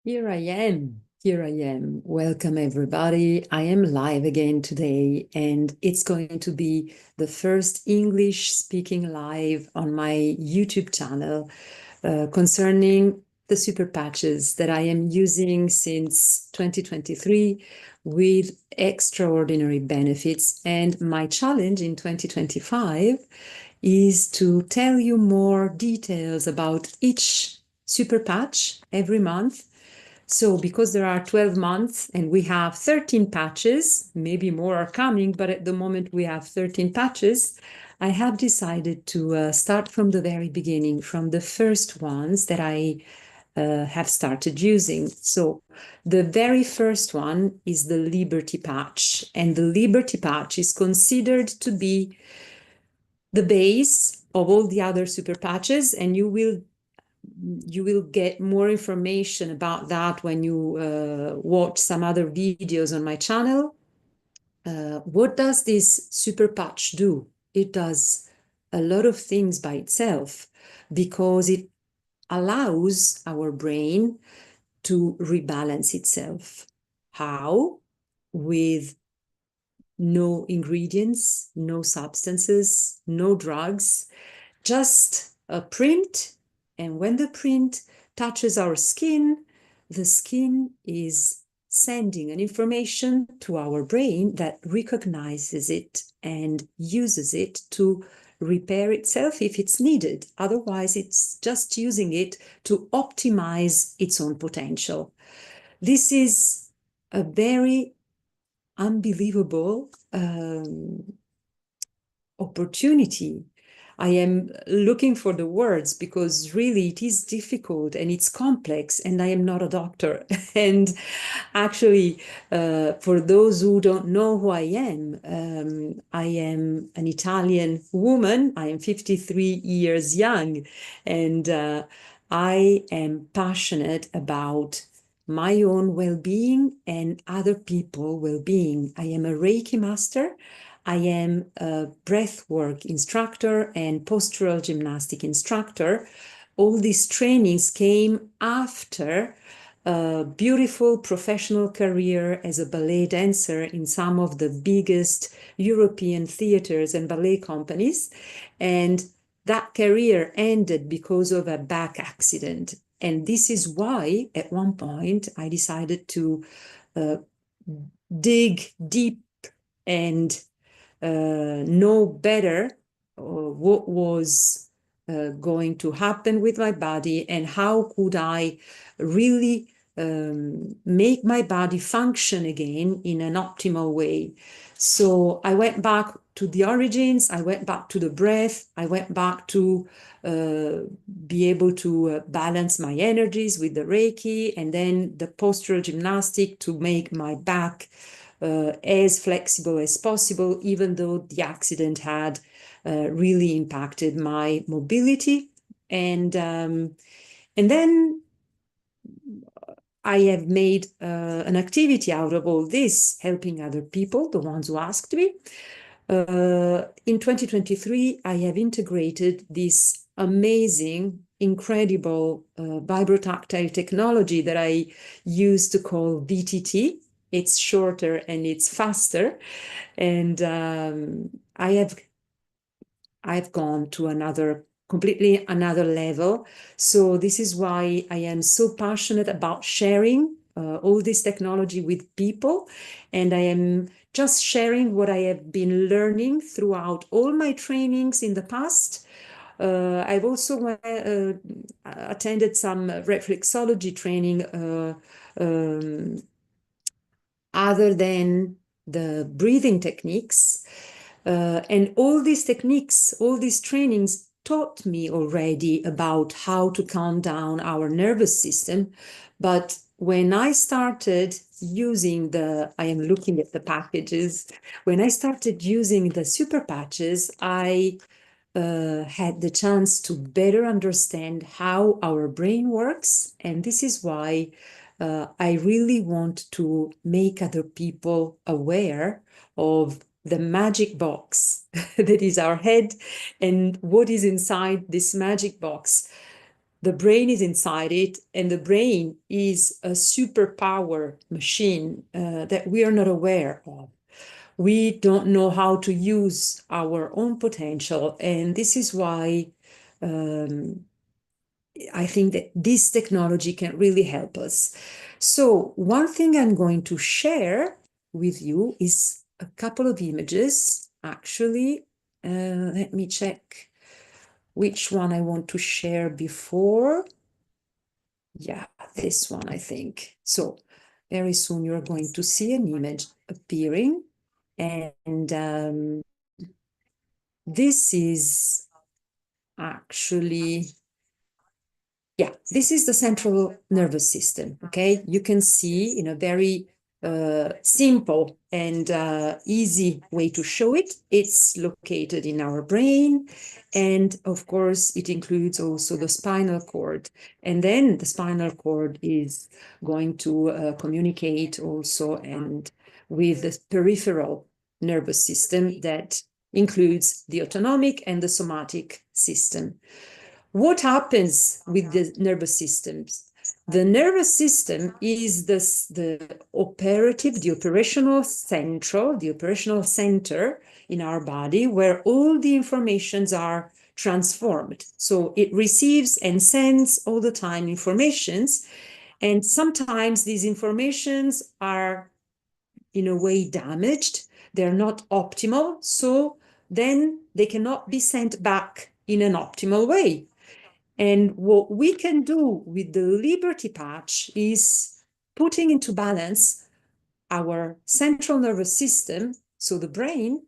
Here I am. Here I am. Welcome, everybody. I am live again today, and it's going to be the first English speaking live on my YouTube channel concerning the super patches that I am using since 2023 with extraordinary benefits. And my challenge in 2025 is to tell you more details about each super patch every month. So because there are 12 months and we have 13 patches, maybe more are coming, but at the moment we have 13 patches, I have decided to start from the very beginning, from the first ones that I have started using. So the very first one is the Liberty patch, and the Liberty patch is considered to be the base of all the other super patches, and you will get more information about that when you watch some other videos on my channel. What does this super patch do? It does a lot of things by itself because it allows our brain to rebalance itself. How? With no ingredients, no substances, no drugs, just a print. And when the print touches our skin, the skin is sending an information to our brain that recognizes it and uses it to repair itself if it's needed. Otherwise, it's just using it to optimize its own potential. This is a very unbelievable opportunity. I am looking for the words because really it is difficult and it's complex, and I am not a doctor. And actually, for those who don't know who I am an Italian woman. I am 53 years young, and I am passionate about my own well-being and other people's well-being. I am a Reiki master. I am a breathwork instructor and postural gymnastic instructor. All these trainings came after a beautiful professional career as a ballet dancer in some of the biggest European theaters and ballet companies. And that career ended because of a back accident. And this is why, at one point, I decided to dig deep and know better what was going to happen with my body and how could I really make my body function again in an optimal way. So I went back to the origins, I went back to the breath, I went back to be able to balance my energies with the Reiki, and then the postural gymnastic to make my back as flexible as possible, even though the accident had really impacted my mobility. And then I have made an activity out of all this, helping other people, the ones who asked me. In 2023, I have integrated this amazing, incredible vibrotactile technology that I used to call VTT. It's shorter and it's faster. And I've gone to completely another level. So this is why I am so passionate about sharing all this technology with people. And I am just sharing what I have been learning throughout all my trainings in the past. I've also attended some reflexology training other than the breathing techniques. And all these techniques, all these trainings taught me already about how to calm down our nervous system. But when I started using I am looking at the packages, when I started using the super patches, I had the chance to better understand how our brain works. And this is why I really want to make other people aware of the magic box that is our head and what is inside this magic box. The brain is inside it, and the brain is a superpower machine that we are not aware of. We don't know how to use our own potential, and this is why I think that this technology can really help us. So one thing I'm going to share with you is a couple of images, actually. Let me check which one I want to share before. Yeah, this one, I think. So very soon you're going to see an image appearing. And this is actually, yeah, this is the central nervous system, okay? You can see in a very simple and easy way to show it. It's located in our brain. And of course, it includes also the spinal cord. And then the spinal cord is going to communicate also and with the peripheral nervous system that includes the autonomic and the somatic system. What happens with the nervous systems? The nervous system is the operational center in our body where all the informations are transformed. So it receives and sends all the time informations, and sometimes these informations are in a way damaged. They're not optimal, so then they cannot be sent back in an optimal way. And what we can do with the Liberty Patch is putting into balance our central nervous system, so the brain,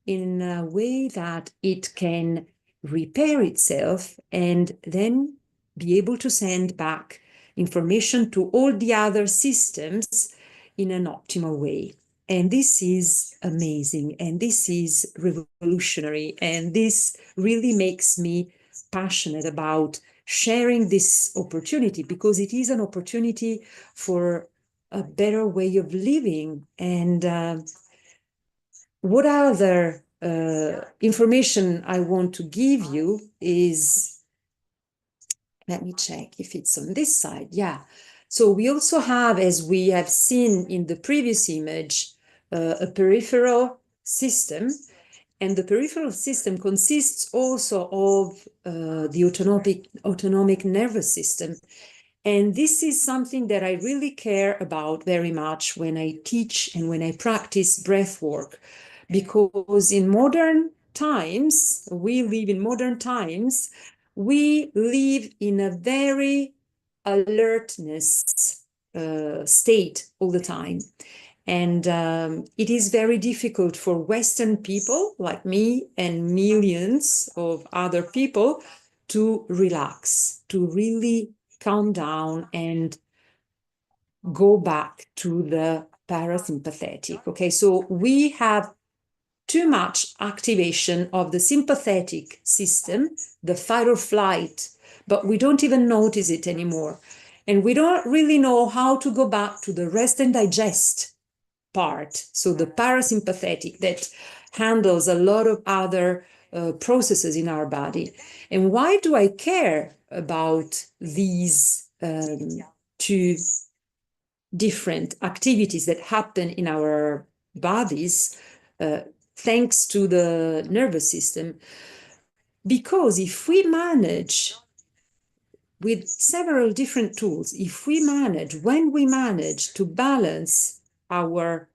in a way that it can repair itself and then be able to send back information to all the other systems in an optimal way. And this is amazing, and this is revolutionary, and this really makes me passionate about sharing this opportunity, because it is an opportunity for a better way of living. And what other information I want to give you is, let me check if it's on this side. Yeah. So we also have, as we have seen in the previous image, a peripheral system. And the peripheral system consists also of the autonomic nervous system. And this is something that I really care about very much when I teach and when I practice breath work, because in modern times, we live in modern times, we live in a very alertness state all the time. And it is very difficult for Western people like me and millions of other people to relax, to really calm down and go back to the parasympathetic. Okay, so we have too much activation of the sympathetic system, the fight or flight, but we don't even notice it anymore. And we don't really know how to go back to the rest and digest part. So the parasympathetic that handles a lot of other processes in our body. And why do I care about these two different activities that happen in our bodies thanks to the nervous system? Because if we manage with several different tools, when we manage to balance our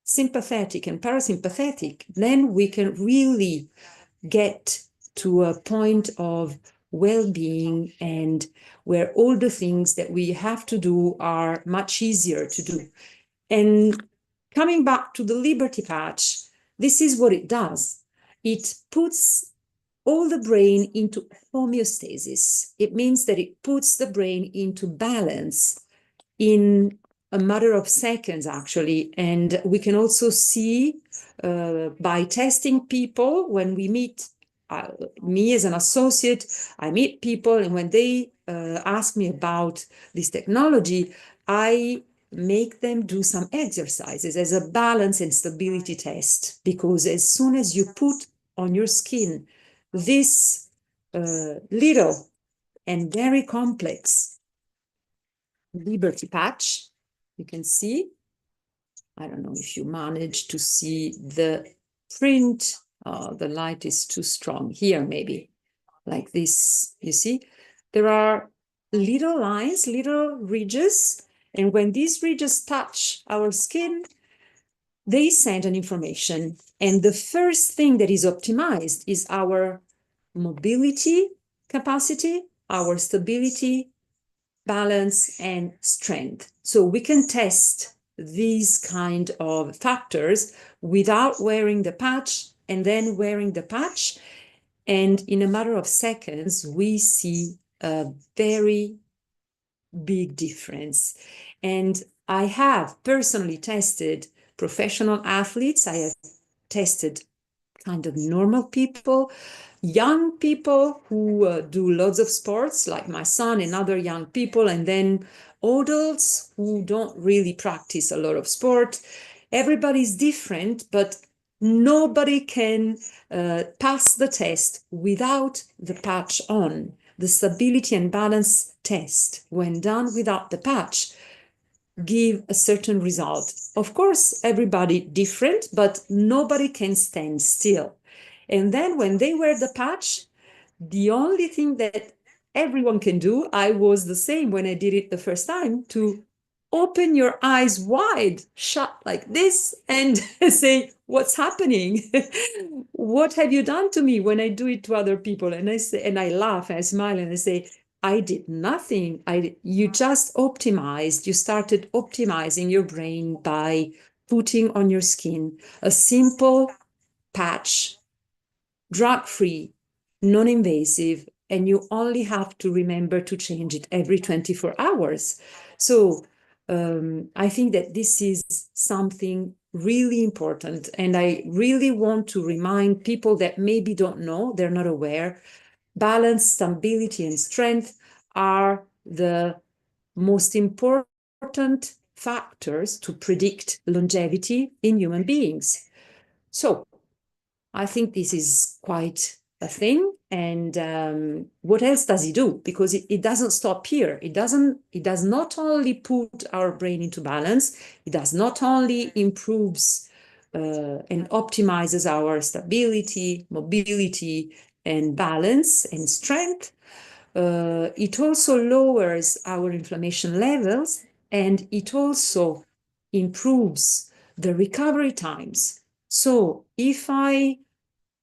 sympathetic and parasympathetic, then we can really get to a point of well-being, and where all the things that we have to do are much easier to do. And coming back to the Liberty Patch, this is what it does. It puts all the brain into homeostasis. It means that it puts the brain into balance in a matter of seconds, actually. And we can also see by testing people when we meet, me as an associate, I meet people, and when they ask me about this technology, I make them do some exercises as a balance and stability test, because as soon as you put on your skin this little and very complex Liberty patch. You can see, I don't know if you manage to see the print. The light is too strong here, maybe like this. You see, there are little lines, little ridges, and when these ridges touch our skin, they send an information. And the first thing that is optimized is our mobility capacity, our stability, balance, and strength. So we can test these kind of factors without wearing the patch and then wearing the patch. And in a matter of seconds, we see a very big difference. And I have personally tested professional athletes. I have tested kind of normal people, young people who do lots of sports, like my son and other young people, and then adults who don't really practice a lot of sport. Everybody's different, but nobody can pass the test without the patch on. The stability and balance test, when done without the patch, give a certain result. Of course, everybody different, but nobody can stand still. And then when they wear the patch, the only thing that everyone can do, I was the same when I did it the first time, to open your eyes wide, shut like this, and say, what's happening? What have you done to me when I do it to other people? And I say, and I laugh, I smile, and I say, I did nothing. You just optimized. You started optimizing your brain by putting on your skin a simple patch, drug-free, non-invasive, and you only have to remember to change it every 24 hours. So I think that this is something really important. And I really want to remind people that maybe don't know, they're not aware, balance, stability, and strength are the most important factors to predict longevity in human beings. So I think this is quite a thing. And what else does it do? Because it doesn't stop here. It does not only put our brain into balance, it does not only improves and optimizes our stability, mobility, and balance and strength. It also lowers our inflammation levels, and it also improves the recovery times. So if I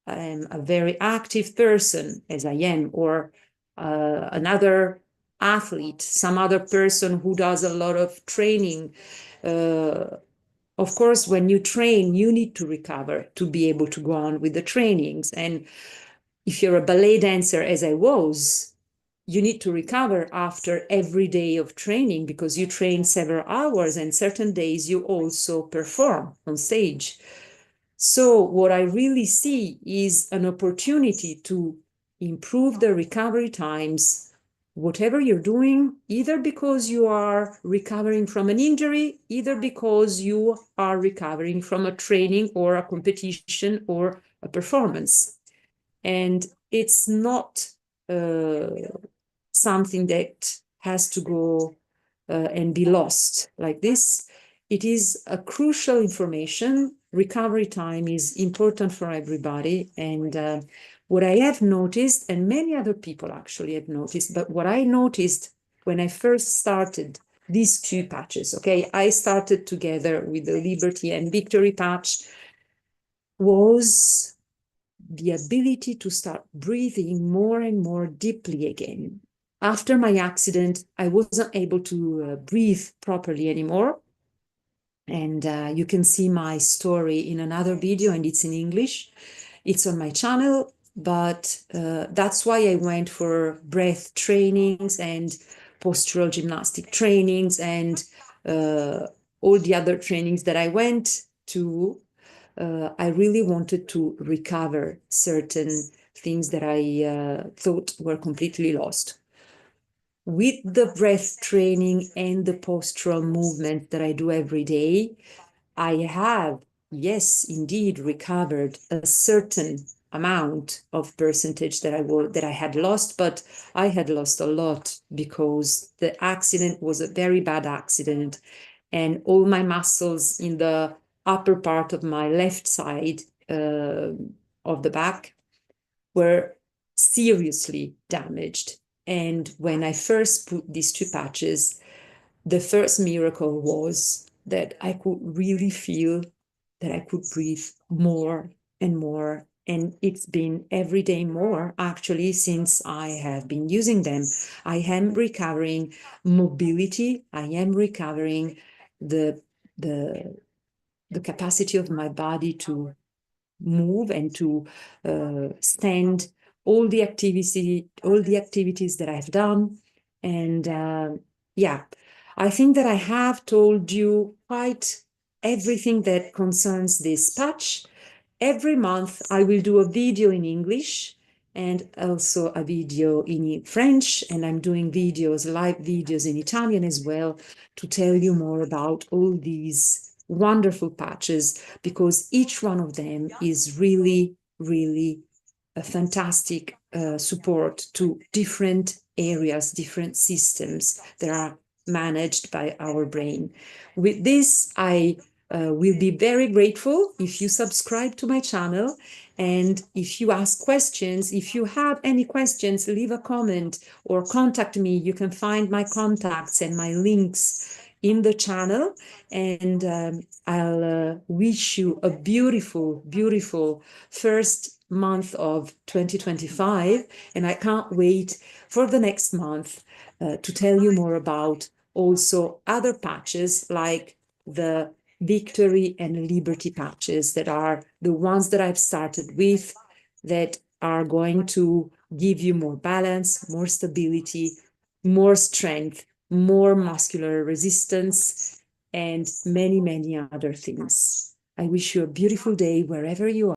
am a very active person, as I am, or another athlete, some other person who does a lot of training, of course, when you train, you need to recover to be able to go on with the trainings. And if you're a ballet dancer, as I was, you need to recover after every day of training because you train several hours, and certain days you also perform on stage. So what I really see is an opportunity to improve the recovery times, whatever you're doing, either because you are recovering from an injury, either because you are recovering from a training or a competition or a performance. And it's not something that has to go and be lost like this. It is a crucial information. Recovery time is important for everybody. And what I have noticed, and many other people actually have noticed, but what I noticed when I first started these two patches, okay, I started together with the Liberty and Victory patch, was the ability to start breathing more and more deeply again. After my accident, I wasn't able to breathe properly anymore. And you can see my story in another video, and it's in English. It's on my channel, but that's why I went for breath trainings and postural gymnastic trainings and all the other trainings that I went to. I really wanted to recover certain things that I thought were completely lost. With the breath training and the postural movement that I do every day, I have, yes, indeed, recovered a certain amount of percentage that I had lost, but I had lost a lot because the accident was a very bad accident, and all my muscles in the upper part of my left side of the back were seriously damaged. And when I first put these 2 patches, the first miracle was that I could really feel that I could breathe more and more. And it's been every day more, actually, since I have been using them. I am recovering mobility. I am recovering the capacity of my body to move and to stand all the activities that I've done. And yeah, I think that I have told you quite everything that concerns this patch. Every month I will do a video in English and also a video in French, and I'm doing videos, live videos in Italian as well, to tell you more about all these wonderful patches, because each one of them is really, really a fantastic support to different areas, different systems that are managed by our brain. With this, I will be very grateful if you subscribe to my channel, and if you ask questions. If you have any questions, leave a comment or contact me. You can find my contacts and my links in the channel, and I'll wish you a beautiful, beautiful first month of 2025, and I can't wait for the next month to tell you more about also other patches like the Victory and Liberty patches, that are the ones that I've started with, that are going to give you more balance, more stability, more strength, more muscular resistance, and many, many other things. I wish you a beautiful day wherever you are.